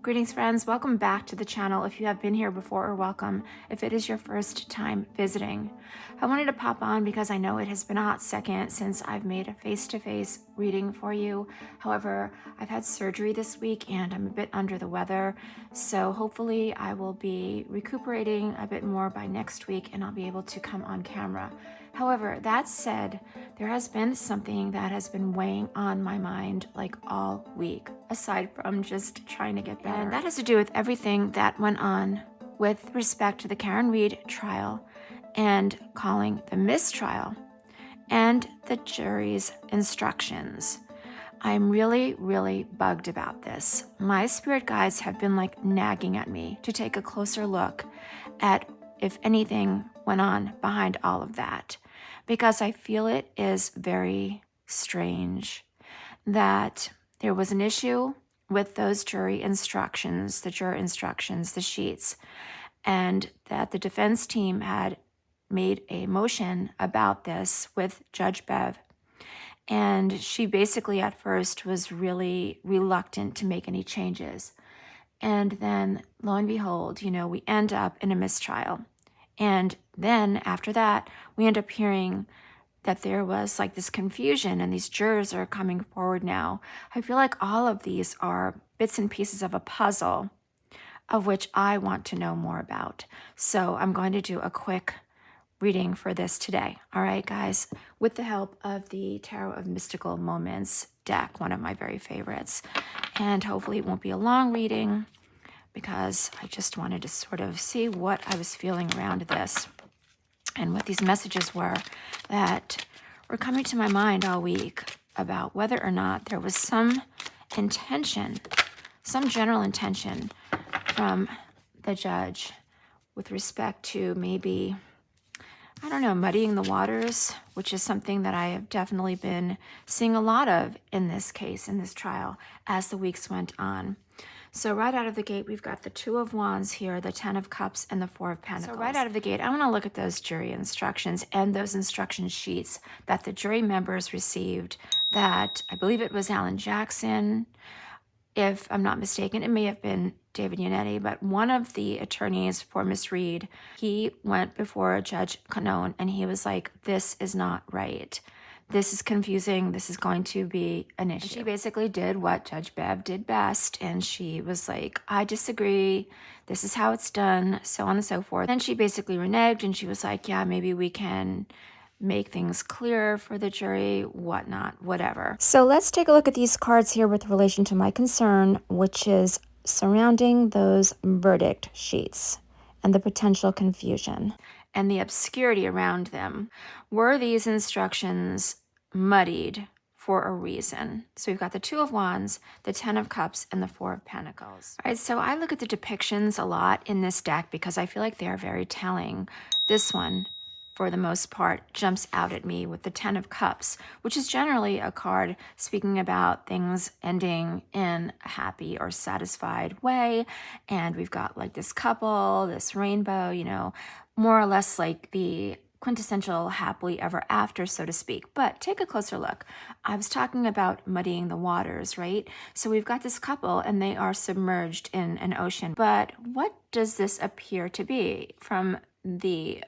Greetings, friends. Welcome back to the channel. If you have been here before, or welcome if it is your first time visiting. I wanted to pop on because I know it has been a hot second since I've made a face-to-face reading for you. However, I've had surgery this week and I'm a bit under the weather, so hopefully I will be recuperating a bit more by next week and I'll be able to come on camera. However, that said, there has been something that has been weighing on my mind like all week, aside from just trying to get better. And that has to do with everything that went on with respect to the Karen Reed trial and calling the mistrial and the jury's instructions. I'm really bugged about this. My spirit guides have been like nagging at me to take a closer look at if anything went on behind all of that, because I feel it is very strange that there was an issue with those jury instructions, the juror instructions, the sheets, and that the defense team had made a motion about this with Judge Bev. And she basically at first was really reluctant to make any changes. And then lo and behold, we end up in a mistrial. And then after that, we end up hearing that there was like this confusion and these jurors are coming forward now. I feel like all of these are bits and pieces of a puzzle of which I want to know more about. So I'm going to do a quick reading for this today. All right, guys, with the help of the Tarot of Mystical Moments deck, one of my very favorites. And hopefully it won't be a long reading because I just wanted to sort of see what I was feeling around this and what these messages were that were coming to my mind all week about whether or not there was some intention, some general intention from the judge with respect to maybe, I don't know, muddying the waters, which is something that I have definitely been seeing a lot of in this case, in this trial, as the weeks went on. So right out of the gate, we've got the Two of Wands here, the Ten of Cups, and the Four of Pentacles. So right out of the gate, I want to look at those jury instructions and those instruction sheets that the jury members received that I believe it was Alan Jackson. If I'm not mistaken, it may have been David Yannetti, but one of the attorneys for Miss Reed, he went before Judge Canone and he was like, this is not right. This is confusing. This is going to be an issue. And she basically did what Judge Bev did best. And she was like, I disagree. This is how it's done, so on and so forth. Then she basically reneged and she was like, yeah, maybe we can make things clearer for the jury, whatnot, whatever. So let's take a look at these cards here with relation to my concern, which is surrounding those verdict sheets and the potential confusion and the obscurity around them. Were these instructions muddied for a reason? So we've got the Two of Wands, the Ten of Cups, and the Four of Pentacles. All right, so I look at the depictions a lot in this deck because I feel like they are very telling. This one, for the most part, jumps out at me with the Ten of Cups, which is generally a card speaking about things ending in a happy or satisfied way. And we've got like this couple, this rainbow, more or less like the quintessential happily ever after, so to speak. But take a closer look. I was talking about muddying the waters, right? So we've got this couple and they are submerged in an ocean. But what does this appear to be? From the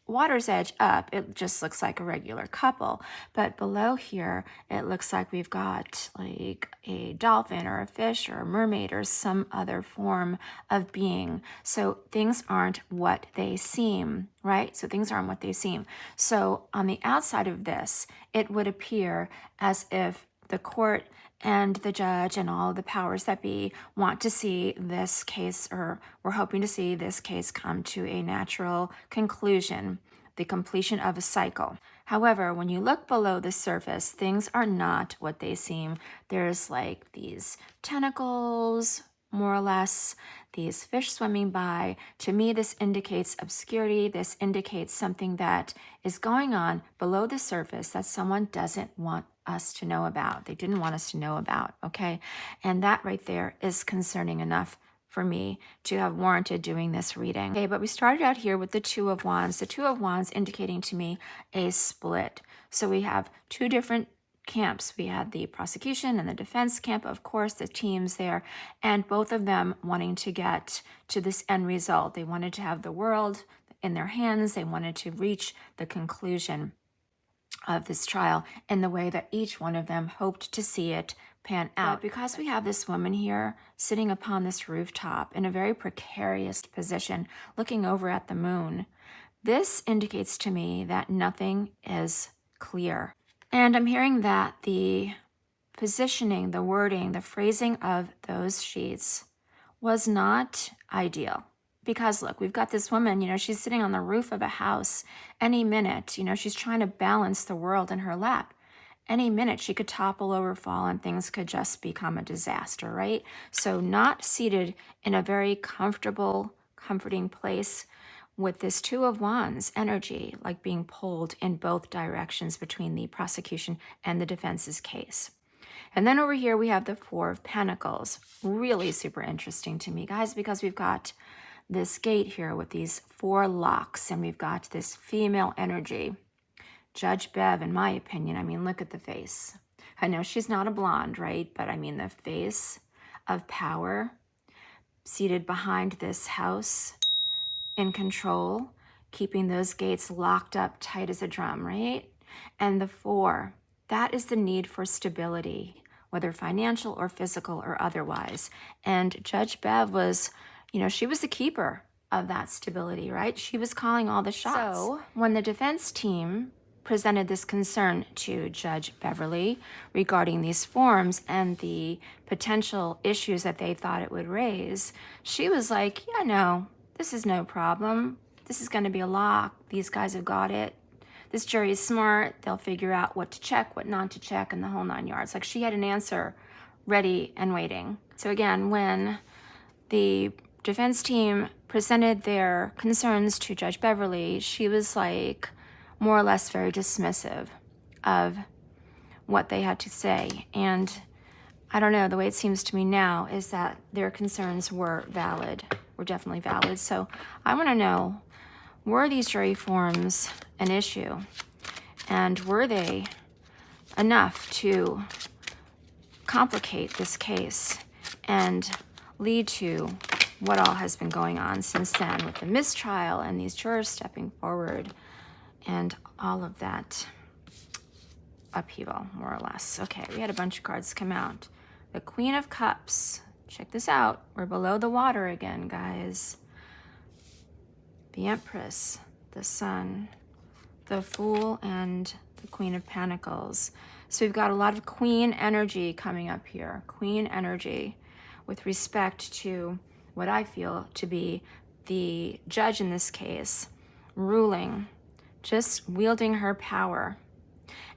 water's edge up, it just looks like a regular couple, but below here it looks like we've got like a dolphin or a fish or a mermaid or some other form of being. So things aren't what they seem, right? So things aren't what they seem. So on the outside of this, it would appear as if the court and the judge and all the powers that be want to see this case, or we're hoping to see this case come to a natural conclusion, the completion of a cycle. However, when you look below the surface, things are not what they seem. There's like these tentacles, more or less, these fish swimming by. To me, this indicates obscurity. This indicates something that is going on below the surface that someone doesn't want us to know about. They didn't want us to know about, okay? And that right there is concerning enough for me to have warranted doing this reading. Okay, but we started out here with the Two of Wands. The Two of Wands indicating to me a split. So we have two different camps. We had the prosecution and the defense camp, of course, the teams there, and both of them wanting to get to this end result. They wanted to have the world in their hands. They wanted to reach the conclusion of this trial in the way that each one of them hoped to see it pan out. But because we have this woman here sitting upon this rooftop in a very precarious position, looking over at the moon, this indicates to me that nothing is clear. And I'm hearing that the positioning, the wording, the phrasing of those sheets was not ideal. Because look, we've got this woman, she's sitting on the roof of a house. Any minute, she's trying to balance the world in her lap. Any minute she could topple over, fall, and things could just become a disaster, right? So not seated in a very comfortable, comforting place with this Two of Wands energy, like being pulled in both directions between the prosecution and the defense's case. And then over here we have the Four of Pentacles. Really super interesting to me, guys, because we've got this gate here with these 4 locks, and we've got this female energy. Judge Bev, in my opinion, look at the face. I know she's not a blonde, right? But the face of power, seated behind this house, in control, keeping those gates locked up tight as a drum, right? And the 4, that is the need for stability, whether financial or physical or otherwise. And Judge Bev was, she was the keeper of that stability, right? She was calling all the shots. So when the defense team presented this concern to Judge Beverly regarding these forms and the potential issues that they thought it would raise, she was like, yeah, no, this is no problem. This is going to be a lock. These guys have got it. This jury is smart. They'll figure out what to check, what not to check, and the whole 9 yards. Like, she had an answer ready and waiting. So again, when the defense team presented their concerns to Judge Beverly, she was like more or less very dismissive of what they had to say. And I don't know, the way it seems to me now is that their concerns were valid, were definitely valid. So I want to know, were these jury forms an issue? And were they enough to complicate this case and lead to what all has been going on since then with the mistrial and these jurors stepping forward and all of that upheaval, more or less. Okay, we had a bunch of cards come out. The Queen of Cups. Check this out. We're below the water again, guys. The Empress, the Sun, the Fool, and the Queen of Pentacles. So we've got a lot of Queen energy coming up here. Queen energy with respect to what I feel to be the judge in this case, ruling, just wielding her power.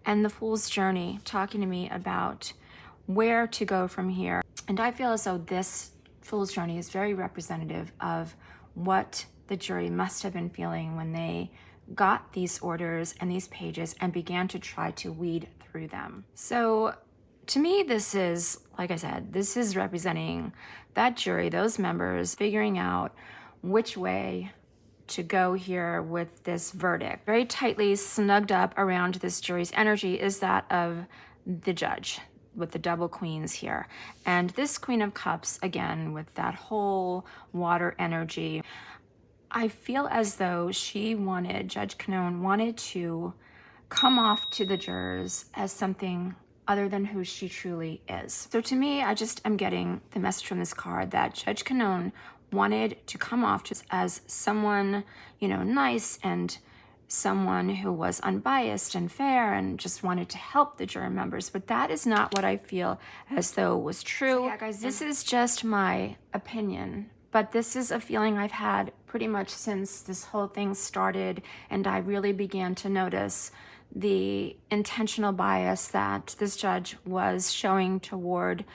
And the Fool's journey, talking to me about where to go from here. And I feel as though this Fool's journey is very representative of what the jury must have been feeling when they got these orders and these pages and began to try to weed through them. So to me, this is, like I said, this is representing that jury, those members figuring out which way to go here with this verdict. Very tightly snugged up around this jury's energy is that of the judge, with the double queens here. And this Queen of Cups, again, with that whole water energy, I feel as though Judge Canone wanted to come off to the jurors as something other than who she truly is. So to me, I just am getting the message from this card that Judge Canone wanted to come off just as someone, nice and someone who was unbiased and fair and just wanted to help the jury members. But that is not what I feel as though was true. So yeah, guys, this is just my opinion. But this is a feeling I've had pretty much since this whole thing started, and I really began to notice the intentional bias that this judge was showing toward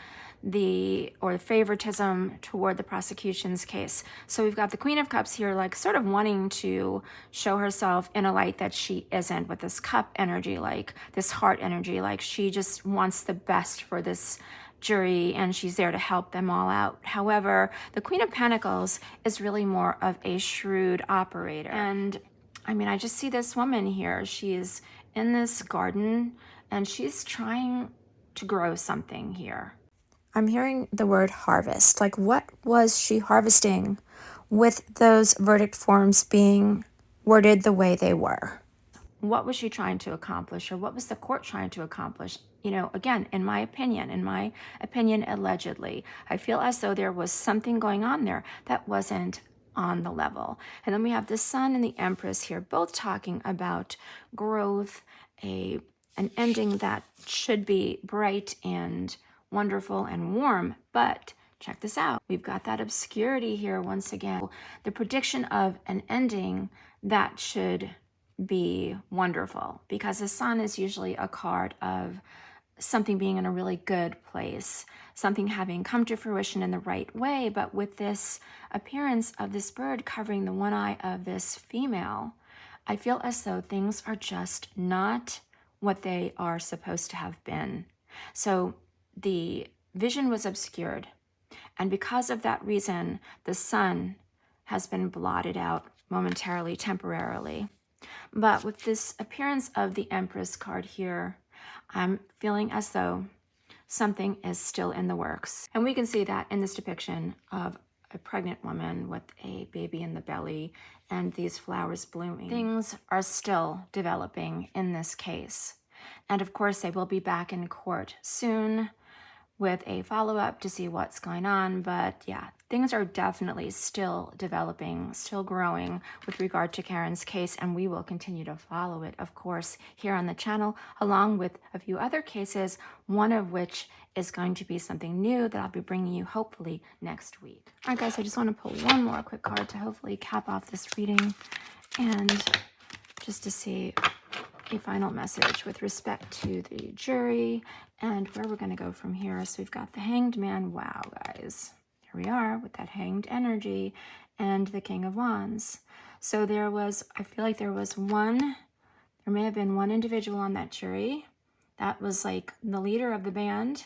the favoritism toward the prosecution's case. So we've got the Queen of Cups here, like sort of wanting to show herself in a light that she isn't, with this cup energy, like this heart energy, like she just wants the best for this jury and she's there to help them all out. However, the Queen of Pentacles is really more of a shrewd operator. And I just see this woman here. She is in this garden and she's trying to grow something here. I'm hearing the word harvest. Like, what was she harvesting with those verdict forms being worded the way they were? What was she trying to accomplish, or what was the court trying to accomplish? You know, again, in my opinion, allegedly, I feel as though there was something going on there that wasn't on the level. And then we have the Sun and the Empress here, both talking about growth, an ending that should be bright and wonderful and warm. But check this out. We've got that obscurity here once again. The prediction of an ending that should be wonderful, because the Sun is usually a card of something being in a really good place, something having come to fruition in the right way. But with this appearance of this bird covering the one eye of this female, I feel as though things are just not what they are supposed to have been. So the vision was obscured, and because of that reason, the Sun has been blotted out momentarily, temporarily. But with this appearance of the Empress card here, I'm feeling as though something is still in the works. And we can see that in this depiction of a pregnant woman with a baby in the belly and these flowers blooming. Things are still developing in this case. And of course, they will be back in court soon with a follow-up to see what's going on. But yeah, things are definitely still developing, still growing with regard to Karen's case, and we will continue to follow it, of course, here on the channel, along with a few other cases, one of which is going to be something new that I'll be bringing you hopefully next week. All right, guys, I just want to pull one more quick card to hopefully cap off this reading, and just to see a final message with respect to the jury and where we're going to go from here. So we've got the Hanged Man. Wow, guys. Here we are with that hanged energy and the King of Wands. So there was, I feel like there may have been one individual on that jury that was like the leader of the band,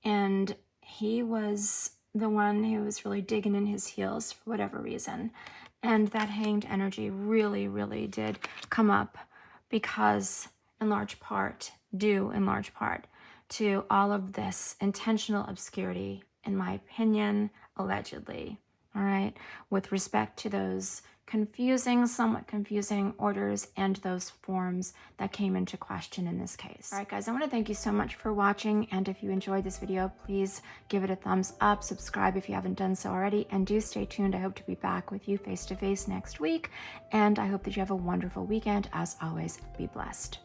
and he was the one who was really digging in his heels for whatever reason. And that hanged energy really, really did come up because in large part to all of this intentional obscurity, in my opinion, allegedly, all right, with respect to those somewhat confusing orders and those forms that came into question in this case. All right, guys, I want to thank you so much for watching, and if you enjoyed this video, please give it a thumbs up, subscribe if you haven't done so already, and do stay tuned. I hope to be back with you face-to-face next week, and I hope that you have a wonderful weekend. As always, be blessed.